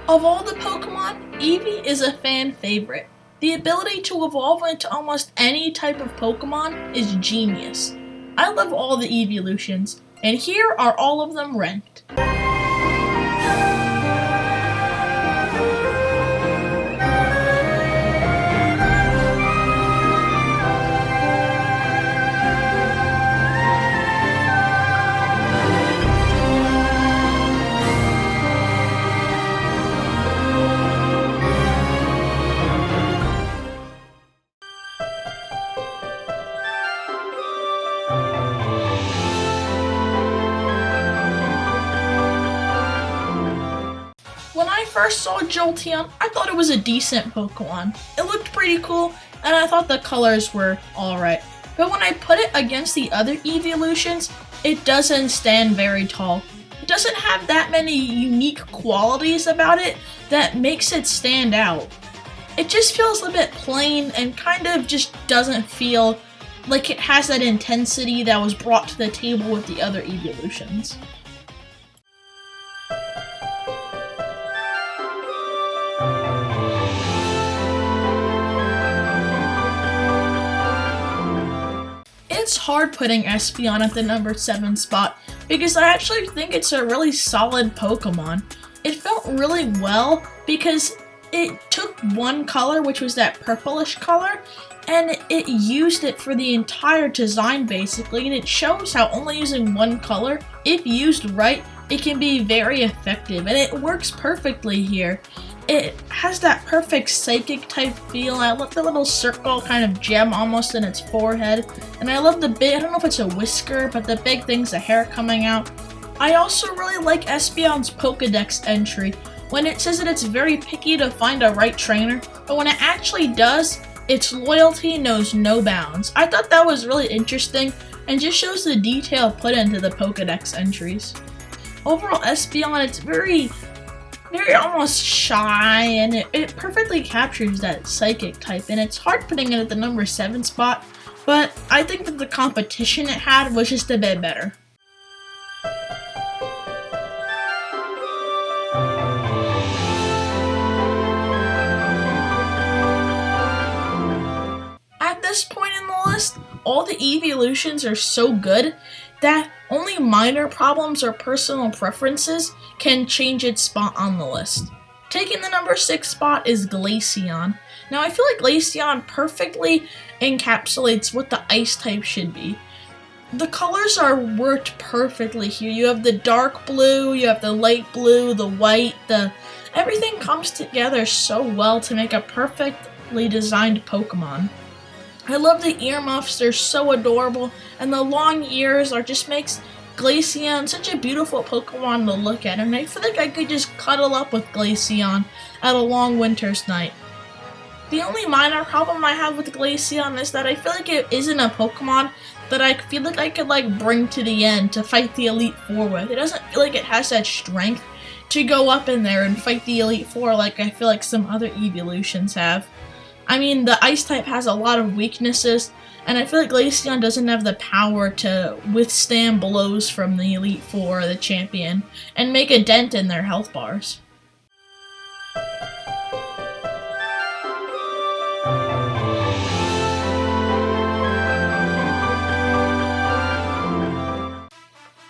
Of all the Pokemon, Eevee is a fan favorite. The ability to evolve into almost any type of Pokemon is genius. I love all the Eeveelutions, and here are all of them ranked. When I first saw Jolteon, I thought it was a decent Pokemon. It looked pretty cool, and I thought the colors were alright. But when I put it against the other Eeveelutions, it doesn't stand very tall. It doesn't have that many unique qualities about it that makes it stand out. It just feels a bit plain and kind of just doesn't feel like it has that intensity that was brought to the table with the other Eeveelutions. It's hard putting Espeon at the number 7 spot because I actually think it's a really solid Pokemon. It felt really well because it took one color, which was that purplish color, and it used it for the entire design basically, and it shows how only using one color, if used right, it can be very effective, and it works perfectly here. It has that perfect psychic type feel. I love the little circle kind of gem almost in its forehead. And I love the big, I don't know if it's a whisker, but the big thing's the hair coming out. I also really like Espeon's Pokedex entry, when it says that it's very picky to find a right trainer, but when it actually does, its loyalty knows no bounds. I thought that was really interesting and just shows the detail put into the Pokedex entries. Overall, Espeon, it's very almost shy, and it perfectly captures that psychic type, and it's hard putting it at the number 7 spot, but I think that the competition it had was just a bit better. At this point in the list, all the Eeveelutions are so good that only minor problems or personal preferences can change its spot on the list. Taking the number 6 spot is Glaceon. Now I feel like Glaceon perfectly encapsulates what the ice type should be. The colors are worked perfectly here. You have the dark blue, you have the light blue, the white, everything comes together so well to make a perfectly designed Pokemon. I love the earmuffs, they're so adorable, and the long ears just makes Glaceon such a beautiful Pokemon to look at, and I feel like I could just cuddle up with Glaceon at a long winter's night. The only minor problem I have with Glaceon is that I feel like it isn't a Pokemon that I feel like I could bring to the end to fight the Elite Four with. It doesn't feel like it has that strength to go up in there and fight the Elite Four like I feel like some other Eeveelutions have. I mean, the ice type has a lot of weaknesses, and I feel like Glaceon doesn't have the power to withstand blows from the Elite Four or the champion and make a dent in their health bars.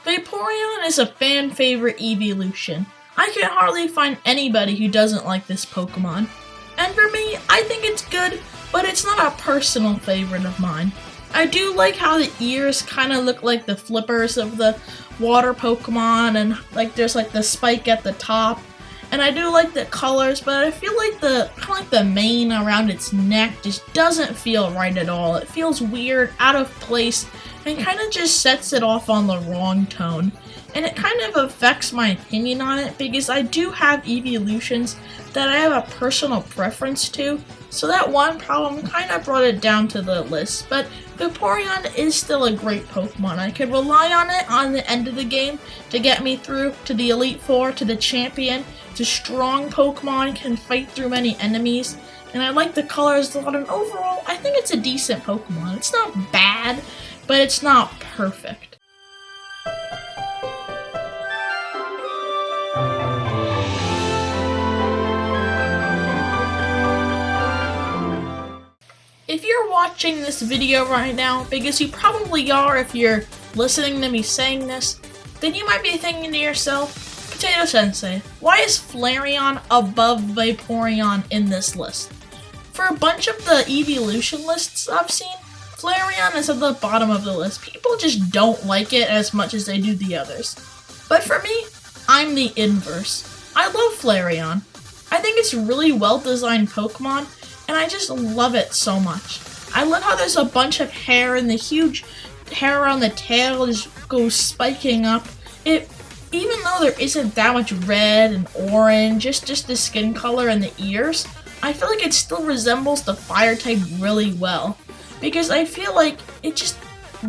Vaporeon is a fan favorite Eeveelution. I can hardly find anybody who doesn't like this Pokemon. And for me, I think it's good, but it's not a personal favorite of mine. I do like how the ears kind of look like the flippers of the water Pokemon, and there's the spike at the top. And I do like the colors, but I feel like the mane around its neck just doesn't feel right at all. It feels weird, out of place, and kind of just sets it off on the wrong tone. And it kind of affects my opinion on it because I do have Eeveelutions that I have a personal preference to, so that one problem kind of brought it down to the list. But Vaporeon is still a great Pokemon. I could rely on it on the end of the game to get me through to the Elite Four, to the champion. It's a strong Pokemon, can fight through many enemies, and I like the colors a lot, and overall, I think it's a decent Pokemon. It's not bad, but it's not perfect. watching this video right now, because you probably are if you're listening to me saying this, then you might be thinking to yourself, Potato Sensei, why is Flareon above Vaporeon in this list? For a bunch of the Eeveelution lists I've seen, Flareon is at the bottom of the list. People just don't like it as much as they do the others. But for me, I'm the inverse. I love Flareon. I think it's a really well-designed Pokemon, and I just love it so much. I love how there's a bunch of hair, and the huge hair on the tail just goes spiking up. Even though there isn't that much red and orange, just the skin color and the ears, I feel like it still resembles the fire type really well. Because I feel like it just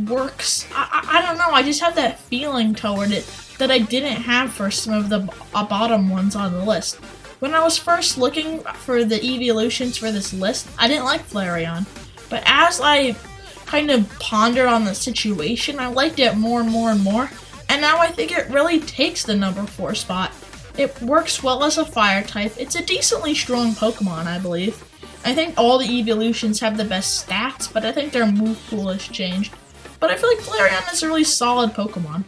works. I don't know, I just have that feeling toward it that I didn't have for some of the bottom ones on the list. When I was first looking for the Eeveelutions for this list, I didn't like Flareon. But as I kind of pondered on the situation, I liked it more and more and more. And now I think it really takes the number 4 spot. It works well as a fire type. It's a decently strong Pokemon, I believe. I think all the Eeveelutions have the best stats, but I think their move pool has changed. But I feel like Flareon is a really solid Pokemon.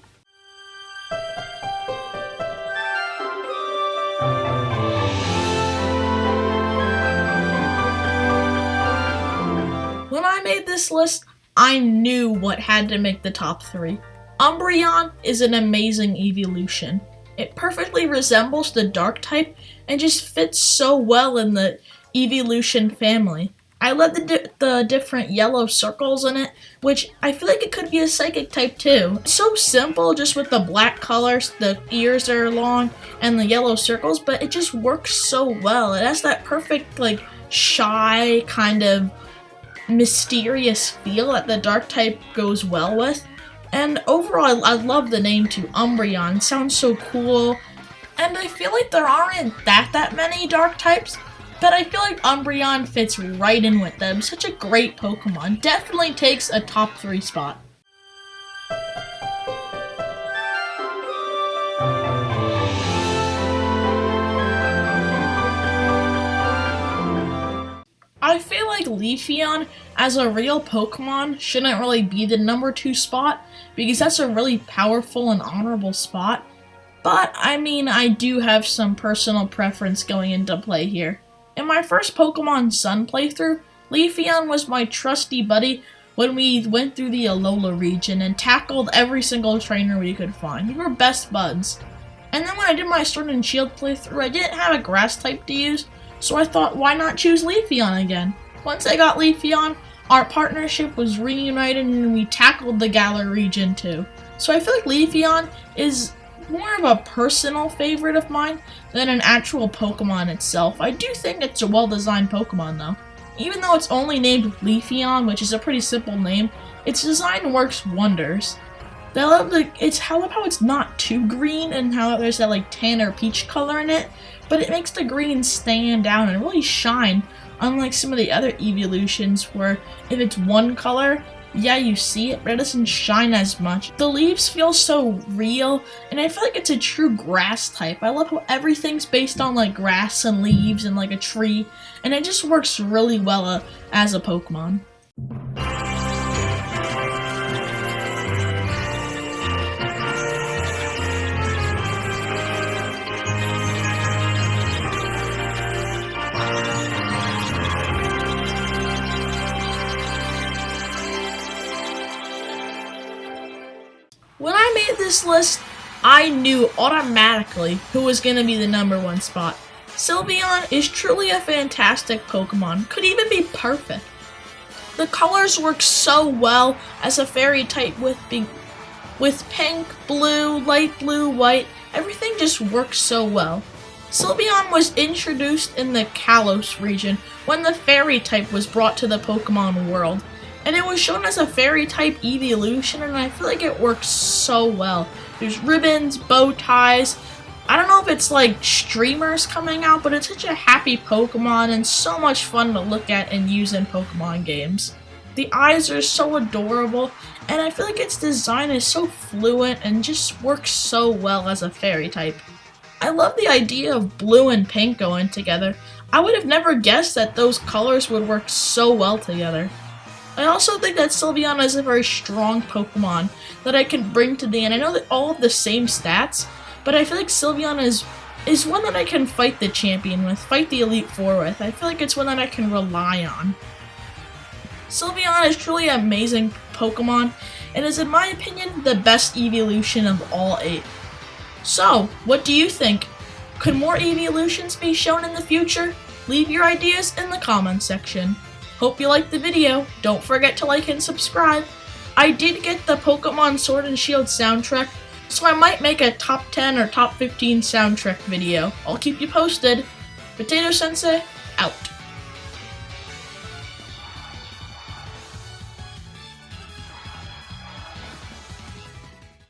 When I made this list, I knew what had to make the top 3. Umbreon is an amazing Eeveelution. It perfectly resembles the Dark type and just fits so well in the Eeveelution family. I love the different yellow circles in it, which I feel like it could be a Psychic type too. It's so simple just with the black colors, the ears are long, and the yellow circles, but it just works so well. It has that perfect, like, shy, kind of mysterious feel that the Dark type goes well with. And overall, I love the name too, Umbreon. It sounds so cool. And I feel like there aren't that many Dark types, but I feel like Umbreon fits right in with them. Such a great Pokemon. Definitely takes a top 3 spot. I feel like Leafeon, as a real Pokemon, shouldn't really be the number 2 spot, because that's a really powerful and honorable spot. But, I mean, I do have some personal preference going into play here. In my first Pokemon Sun playthrough, Leafeon was my trusty buddy when we went through the Alola region and tackled every single trainer we could find. We were best buds. And then when I did my Sword and Shield playthrough, I didn't have a grass type to use, so I thought, why not choose Leafeon again? Once I got Leafeon, our partnership was reunited and we tackled the Galar region too. So I feel like Leafeon is more of a personal favorite of mine than an actual Pokemon itself. I do think it's a well-designed Pokemon though. Even though it's only named Leafeon, which is a pretty simple name, its design works wonders. I love how it's not too green and how there's that like tan or peach color in it, but it makes the green stand out and really shine, unlike some of the other Eeveelutions where if it's one color, yeah, you see it, but it doesn't shine as much. The leaves feel so real, and I feel like it's a true grass type. I love how everything's based on like grass and leaves and like a tree, and it just works really well as a Pokemon. When I made this list, I knew automatically who was going to be the number 1 spot. Sylveon is truly a fantastic Pokemon, could even be perfect. The colors work so well as a fairy type with pink, blue, light blue, white, everything just works so well. Sylveon was introduced in the Kalos region when the fairy type was brought to the Pokemon world. And it was shown as a fairy type Eeveelution, and I feel like it works so well. There's ribbons, bow ties. I don't know if it's like streamers coming out, but it's such a happy Pokemon and so much fun to look at and use in Pokemon games. The eyes are so adorable, and I feel like its design is so fluent and just works so well as a fairy type. I love the idea of blue and pink going together. I would have never guessed that those colors would work so well together. I also think that Sylveon is a very strong Pokemon that I can bring to the end. I know that all have the same stats, but I feel like Sylveon is one that I can fight the champion with, fight the Elite Four with. I feel like it's one that I can rely on. Sylveon is truly an amazing Pokemon, and is, in my opinion, the best evolution of all 8. So, what do you think? Could more evolutions be shown in the future? Leave your ideas in the comments section. Hope you liked the video. Don't forget to like and subscribe. I did get the Pokemon Sword and Shield soundtrack, so I might make a top 10 or top 15 soundtrack video. I'll keep you posted. Potato Sensei, out.